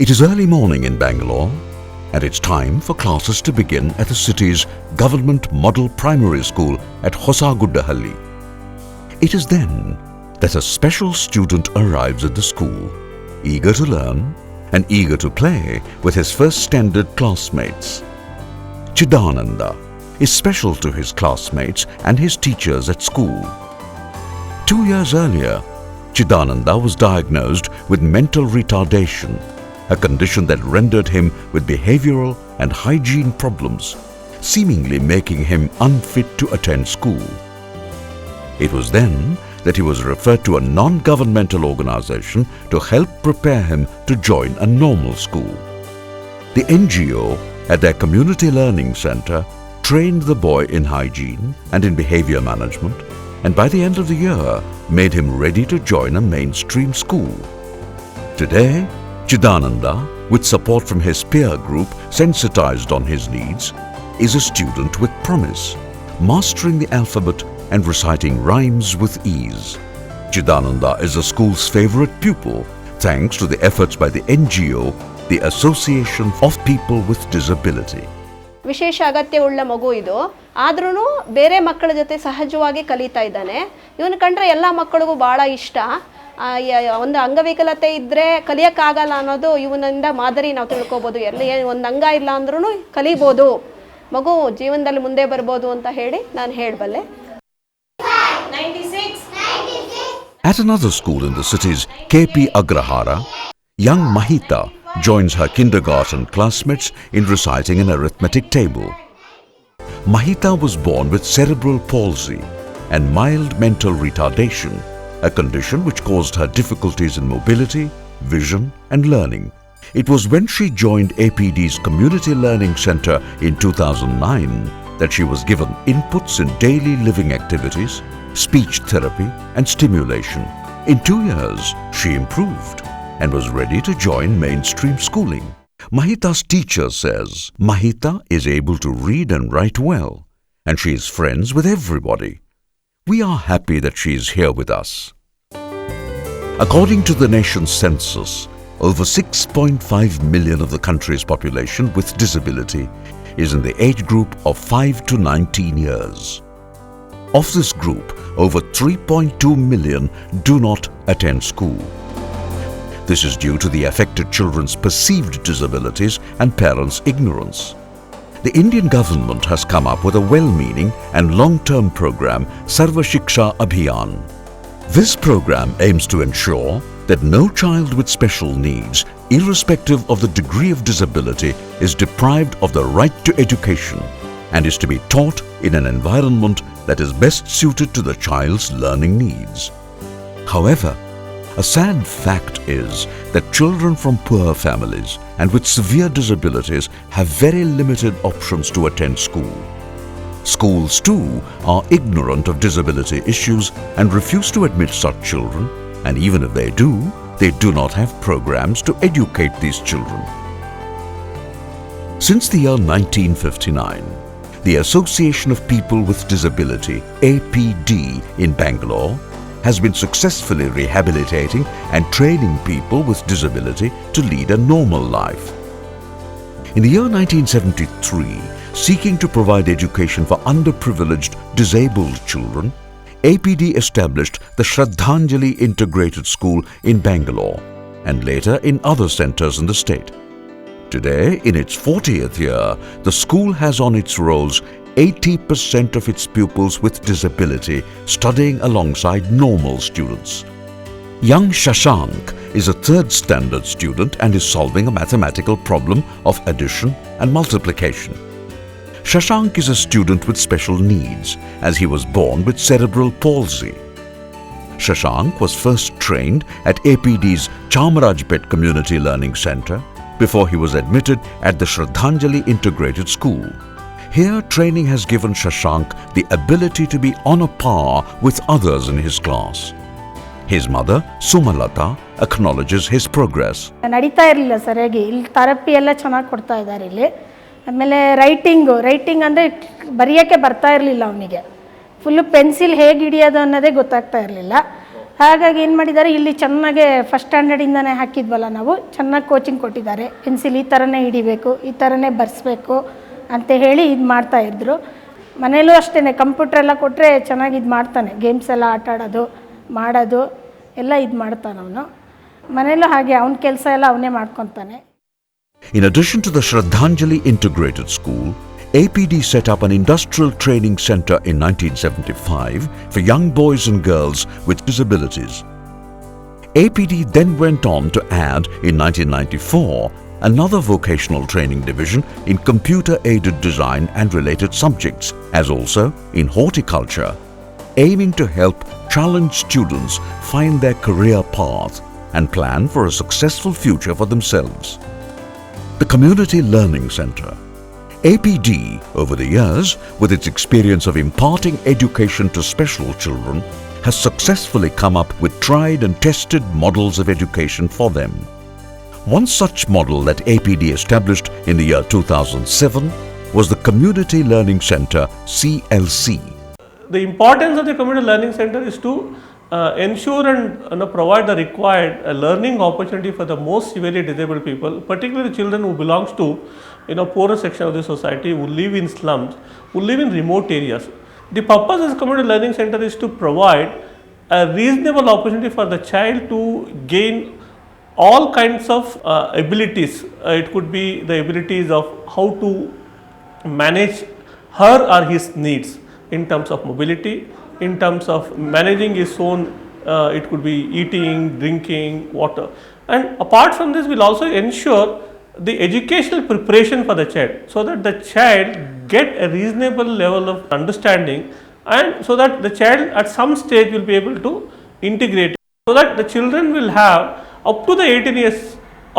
It is early morning in Bangalore, and it's time for classes to begin at the city's Government Model Primary School at Hosaguddahalli. It is then that a special student arrives at the school, eager to learn and eager to play with his first standard classmates. Chidananda is special to his classmates and his teachers at school. 2 years earlier, Chidananda was diagnosed with mental retardation, a condition that rendered him with behavioral and hygiene problems, seemingly making him unfit to attend school. It was then that he was referred to a non-governmental organization to help prepare him to join a normal school. The NGO at their community learning center trained the boy in hygiene and in behavior management, and by the end of the year made him ready to join a mainstream school. Today, Chidananda, with support from his peer group sensitized on his needs, is a student with promise, mastering the alphabet and reciting rhymes with ease. Chidananda is the school's favorite pupil thanks to the efforts by the NGO, the Association of People with Disability. ವಿಶೇಷ ಅಗತ್ಯವುಳ್ಳ ಮಗು ಇದು, ಆದ್ರೂ ಬೇರೆ ಮಕ್ಕಳ ಜೊತೆ ಸಹಜವಾಗಿ ಕಲಿತಾ ಇದ್ದಾನೆ. ಇವನು ಕಂಡ್ರೆ ಎಲ್ಲ ಮಕ್ಕಳಿಗೂ ಭಾಳ ಇಷ್ಟ. ಒಂದು ಅಂಗವಿಕಲತೆ ಇದ್ದರೆ ಕಲಿಯೋಕ್ಕಾಗಲ್ಲ ಅನ್ನೋದು ಇವನಿಂದ ಮಾದರಿ ನಾವು ತಿಳ್ಕೊಬೋದು. ಎಲ್ಲಿ ಒಂದು ಅಂಗ ಇಲ್ಲ ಅಂದ್ರೂ ಕಲಿಬೋದು, ಮಗು ಜೀವನದಲ್ಲಿ ಮುಂದೆ ಬರ್ಬೋದು ಅಂತ ಹೇಳಿ ನಾನು ಹೇಳಬಲ್ಲೆ. At another school in the city's KP Agrahara, young Mahita joins her kindergarten classmates in reciting an arithmetic table. Mahita was born with cerebral palsy and mild mental retardation, a condition which caused her difficulties in mobility, vision and learning. It was when she joined APD's Community Learning Center in 2009 that she was given inputs in daily living activities, speech therapy and stimulation. In 2 years, she improved and was ready to join mainstream schooling. Mahita's teacher says Mahita is able to read and write well, and she is friends with everybody. We are happy that she is here with us. According to the nation's census, over 6.5 million of the country's population with disability is in the age group of 5 to 19 years. Of this group, over 3.2 million do not attend school. This is due to the affected children's perceived disabilities and parents' ignorance. The Indian government has come up with a well-meaning and long-term program, Sarva Shiksha Abhiyan. This program aims to ensure that no child with special needs, irrespective of the degree of disability, is deprived of the right to education and is to be taught in an environment that is best suited to the child's learning needs. However, a sad fact is that children from poor families and with severe disabilities have very limited options to attend school. Schools too are ignorant of disability issues and refuse to admit such children, and even if they do not have programs to educate these children. Since the year 1959, the Association of People with Disability, APD, in Bangalore has been successfully rehabilitating and training people with disability to lead a normal life. In the year 1973, seeking to provide education for underprivileged disabled children, APD established the Shraddhanjali Integrated School in Bangalore and later in other centers in the state. Today, in its 40th year, the school has on its rolls 80% of its pupils with disability studying alongside normal students. Young Shashank is a third standard student and is solving a mathematical problem of addition and multiplication. Shashank is a student with special needs as he was born with cerebral palsy. Shashank was first trained at APD's Chamarajpet Community Learning Center before he was admitted at the Shraddhanjali Integrated School. Here, training has given Shashank the ability to be on a par with others in his class. His mother, Sumalata, acknowledges his progress. ನಡೀತಾ ಇರಲಿಲ್ಲ ಸರಿಯಾಗಿ. ಇಲ್ಲಿ therapy ಎಲ್ಲ ಚೆನ್ನಾಗಿ ಕೊಡ್ತಾ ಇದ್ದಾರೆ ಇಲ್ಲಿ. ಆಮೇಲೆ ರೈಟಿಂಗ್ ಅಂದರೆ ಬರೆಯೋಕ್ಕೆ ಬರ್ತಾ ಇರಲಿಲ್ಲ ಅವನಿಗೆ. ಫುಲ್ಲು ಪೆನ್ಸಿಲ್ ಹೇಗೆ ಹಿಡಿಯೋದು ಅನ್ನೋದೇ ಗೊತ್ತಾಗ್ತಾ ಇರಲಿಲ್ಲ. ಹಾಗಾಗಿ ಏನು ಮಾಡಿದ್ದಾರೆ, ಇಲ್ಲಿ ಚೆನ್ನಾಗೆ ಫಸ್ಟ್ ಸ್ಟ್ಯಾಂಡರ್ಡಿಂದನೇ ಹಾಕಿದ್ವಲ್ಲ ನಾವು, ಚೆನ್ನಾಗಿ ಕೋಚಿಂಗ್ ಕೊಟ್ಟಿದ್ದಾರೆ. ಪೆನ್ಸಿಲ್ ಈ ಥರನೇ ಹಿಡಿಬೇಕು, ಈ ಥರನೇ ಬರ್ಸ್ಬೇಕು ಅಂತ ಹೇಳಿ ಇದು ಮಾಡ್ತಾಯಿದ್ರು. ಮನೇಲೂ ಅಷ್ಟೇ, ಕಂಪ್ಯೂಟ್ರೆಲ್ಲ ಕೊಟ್ಟರೆ ಚೆನ್ನಾಗಿ ಇದು ಮಾಡ್ತಾನೆ, ಗೇಮ್ಸ್ ಎಲ್ಲ ಆಟ ಆಡೋದು ಮಾಡೋದು ಎಲ್ಲ ಇದು ಮಾಡ್ತಾನೆ ಅವನು. ಮನೇಲೂ ಹಾಗೆ ಅವನ ಕೆಲಸ ಎಲ್ಲ ಅವನೇ ಮಾಡ್ಕೊತಾನೆ. In addition to the Shraddhanjali Integrated School, APD set up an industrial training center in 1975 for young boys and girls with disabilities. APD then went on to add in 1994 another vocational training division in computer-aided design and related subjects, as also in horticulture, aiming to help challenged students find their career path and plan for a successful future for themselves. The Community Learning Center, APD, over the years, with its experience of imparting education to special children, has successfully come up with tried and tested models of education for them. One such model that APD established in the year 2007 was the Community Learning Center, CLC. The importance of the Community Learning Center is to ensure and provide the required learning opportunity for the most severely disabled people, particularly the children who belongs to poorer section of the society, who live in slums, who live in remote areas. The purpose of this Community Learning Center is to provide a reasonable opportunity for the child to gain all kinds of abilities. It could be the abilities of how to manage her or his needs in terms of mobility, in terms of managing his own, it could be eating, drinking, water. And apart from this, we'll also ensure the educational preparation for the child, so that the child get a reasonable level of understanding, and so that the child at some stage will be able to integrate, so that the children will have up to the 18 years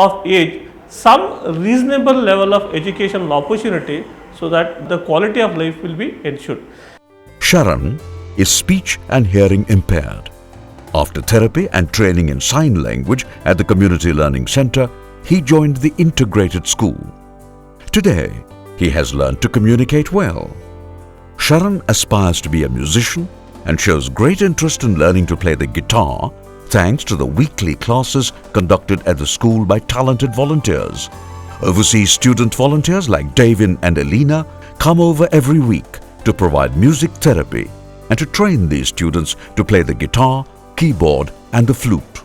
of age some reasonable level of educational opportunity, so that the quality of life will be ensured. Sharan is speech and hearing impaired. After therapy and training in sign language at the Community Learning Center, he joined the integrated school. Today, he has learned to communicate well. Sharan aspires to be a musician and shows great interest in learning to play the guitar thanks to the weekly classes conducted at the school by talented volunteers. Overseas student volunteers like Davin and Elena come over every week to provide music therapy and to train these students to play the guitar, keyboard and the flute.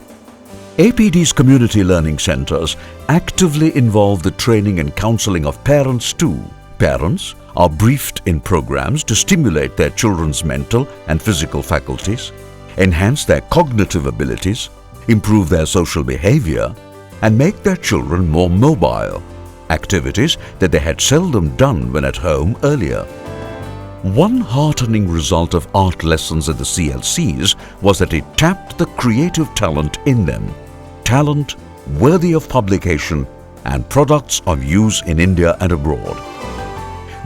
APD's community learning centers actively involve the training and counseling of parents too. Parents are briefed in programs to stimulate their children's mental and physical faculties, enhance their cognitive abilities, improve their social behavior and make their children more mobile, activities that they had seldom done when at home earlier. One heartening result of art lessons at the CLCs was that it tapped the creative talent in them, talent worthy of publication and products of use in India and abroad.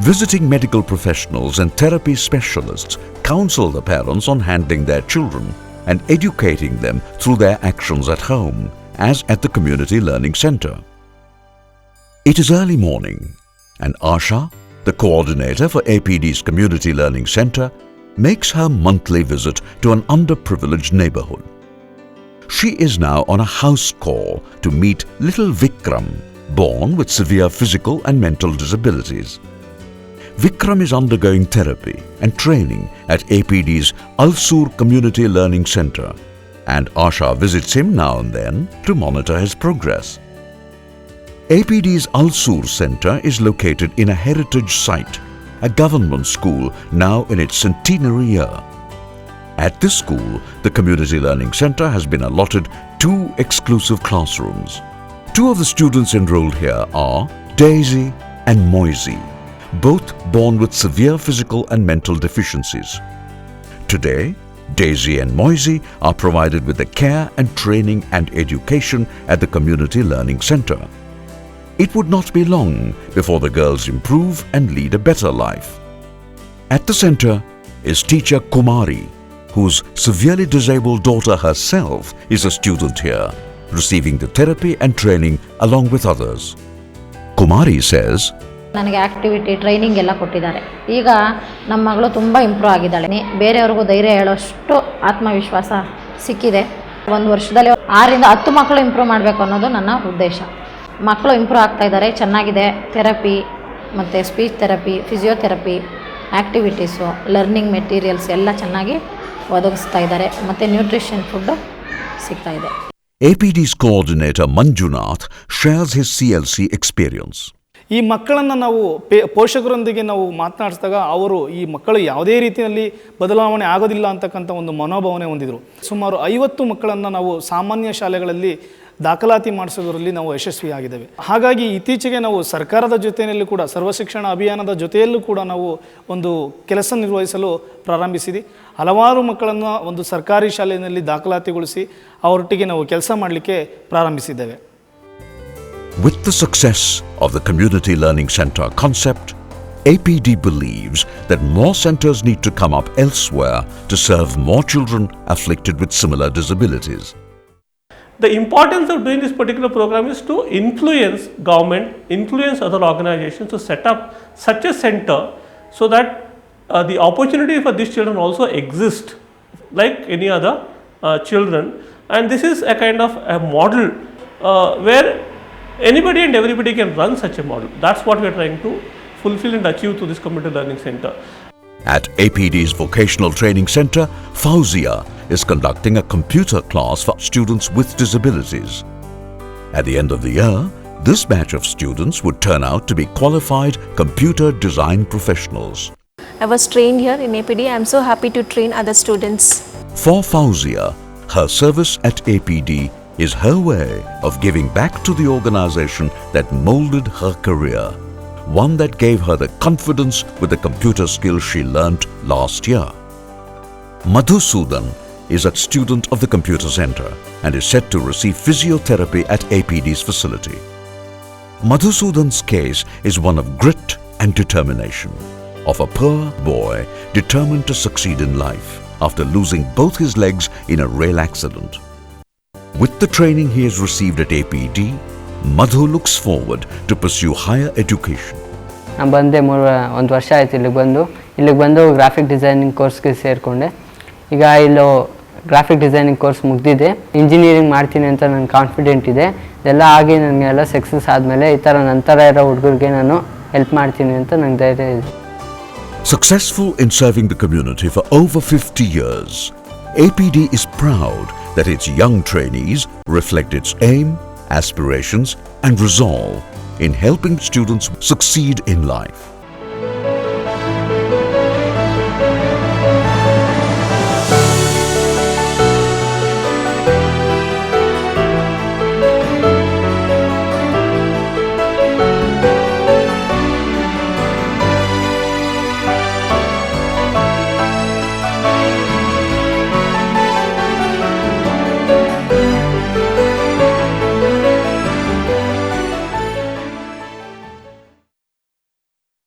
Visiting medical professionals and therapy specialists counsel the parents on handling their children and educating them through their actions at home, as at the Community Learning Center. It is early morning and Asha, the coordinator for APD's Community Learning Center, makes her monthly visit to an underprivileged neighborhood. She is now on a house call to meet little Vikram, born with severe physical and mental disabilities. Vikram is undergoing therapy and training at APD's Alsur Community Learning Center, and Asha visits him now and then to monitor his progress. APD's Alsur Center is located in a heritage site, a government school now in its centenary year. At this school, the Community Learning Center has been allotted 2 exclusive classrooms. 2 of the students enrolled here are Daisy and Moisey, both born with severe physical and mental deficiencies. Today, Daisy and Moisey are provided with the care and training and education at the Community Learning Center. It would not be long before the girls improve and lead a better life. At the center is teacher Kumari, whose severely disabled daughter herself is a student here, receiving the therapy and training along with others. Kumari says, ನನಗೆ activity training ಎಲ್ಲ ಕೊಟ್ಟಿದ್ದಾರೆ. ಈಗ ನಮ್ಮ ಮಗಳು ತುಂಬ improve ಆಗಿದ್ದಾಳೆ. ಬೇರೆಯವ್ರಿಗೂ ಧೈರ್ಯ ಹೇಳೋಷ್ಟು ಆತ್ಮವಿಶ್ವಾಸ ಸಿಕ್ಕಿದೆ. ಒಂದು ವರ್ಷದಲ್ಲಿ 6ರಿಂದ 10 ಮಕ್ಕಳು ಇಂಪ್ರೂವ್ ಮಾಡಬೇಕು ಅನ್ನೋದು ನನ್ನ ಉದ್ದೇಶ. ಮಕ್ಕಳು ಇಂಪ್ರೂವ್ ಆಗ್ತಾ ಇದ್ದಾರೆ, ಚೆನ್ನಾಗಿದೆ. ಥೆರಪಿ ಮತ್ತು speech therapy, physiotherapy, activities, learning materials ಎಲ್ಲ ಚೆನ್ನಾಗಿ ಒದಗಿಸ್ತಾ ಇದ್ದಾರೆ ಮತ್ತು ನ್ಯೂಟ್ರಿಷನ್ ಫುಡ್ಡು ಸಿಗ್ತಾ ಇದೆ. APD's coordinator Manjunath shares his CLC experience. ಈ ಮಕ್ಕಳನ್ನು ನಾವು ಪೋಷಕರೊಂದಿಗೆ ನಾವು ಮಾತನಾಡಿಸಿದಾಗ ಅವರು ಈ ಮಕ್ಕಳು ಯಾವುದೇ ರೀತಿಯಲ್ಲಿ ಬದಲಾವಣೆ ಆಗೋದಿಲ್ಲ ಅಂತಕ್ಕಂಥ ಒಂದು ಮನೋಭಾವನೆ ಹೊಂದಿದ್ರು. ಸುಮಾರು 50 ಮಕ್ಕಳನ್ನು ನಾವು ಸಾಮಾನ್ಯ ಶಾಲೆಗಳಲ್ಲಿ ದಾಖಲಾತಿ ಮಾಡಿಸೋದರಲ್ಲಿ ನಾವು ಯಶಸ್ವಿಯಾಗಿದ್ದೇವೆ. ಹಾಗಾಗಿ ಇತ್ತೀಚೆಗೆ ನಾವು ಸರ್ಕಾರದ ಜೊತೆಯಲ್ಲಿ ಕೂಡ ಸರ್ವಶಿಕ್ಷಣ ಅಭಿಯಾನದ ಜೊತೆಯಲ್ಲೂ ಕೂಡ ನಾವು ಒಂದು ಕೆಲಸ ನಿರ್ವಹಿಸಲು ಪ್ರಾರಂಭಿಸಿದ್ವಿ. ಹಲವಾರು ಮಕ್ಕಳನ್ನು ಒಂದು ಸರ್ಕಾರಿ ಶಾಲೆಯಲ್ಲಿ ದಾಖಲಾತಿಗೊಳಿಸಿ ಅವರೊಟ್ಟಿಗೆ ನಾವು ಕೆಲಸ ಮಾಡಲಿಕ್ಕೆ ಪ್ರಾರಂಭಿಸಿದ್ದೇವೆ. With the success of the Community Learning Center concept, APD believes that more centers need to come up elsewhere to serve more children afflicted with similar disabilities. The importance of doing this particular program is to influence government, influence other organizations to set up such a center so that the opportunity for these children also exist like any other children. And this is a kind of a model where anybody and everybody can run such a model. That's what we are trying to fulfill and achieve through this community learning center. At APD's Vocational Training Center, Fauzia is conducting a computer class for students with disabilities. At the end of the year, this batch of students would turn out to be qualified computer design professionals. I was trained here in APD. I am so happy to train other students. For Fauzia, her service at APD is her way of giving back to the organization that molded her career, one that gave her the confidence with the computer skills she learnt last year. Madhusudan is a student of the computer center and is set to receive physiotherapy at APD's facility. Madhusudan's case is one of grit and determination, of a poor boy determined to succeed in life after losing both his legs in a rail accident. With the training he has received at APD, Madhu looks forward to pursue higher education. ನಾನು ಬಂದೆ ಒಂದು ವರ್ಷ ಆಯಿತು ಇಲ್ಲಿಗೆ ಬಂದು graphic designing ಕೋರ್ಸ್ಗೆ ಸೇರಿಕೊಂಡೆ. ಈಗ ಇಲ್ಲೂ ಗ್ರಾಫಿಕ್ ಡಿಸೈನಿಂಗ್ ಕೋರ್ಸ್ ಮುಗಿದಿದೆ. ಇಂಜಿನಿಯರಿಂಗ್ ಮಾಡ್ತೀನಿ ಅಂತ ನನಗೆ ಕಾನ್ಫಿಡೆಂಟ್ ಇದೆ. ಇದೆಲ್ಲ ಆಗಿ ನನಗೆಲ್ಲ ಸಕ್ಸಸ್ ಆದಮೇಲೆ ಈ ಥರ ನಂತರ ಇರೋ ಹುಡುಗರಿಗೆ ನಾನು ಹೆಲ್ಪ್ ಮಾಡ್ತೀನಿ ಅಂತ ನಂಗೆ ಧೈರ್ಯ ಇದೆ. Successful in serving the community for over 50 years, APD is proud that its young trainees reflect its aim, aspirations and resolve in helping students succeed in life.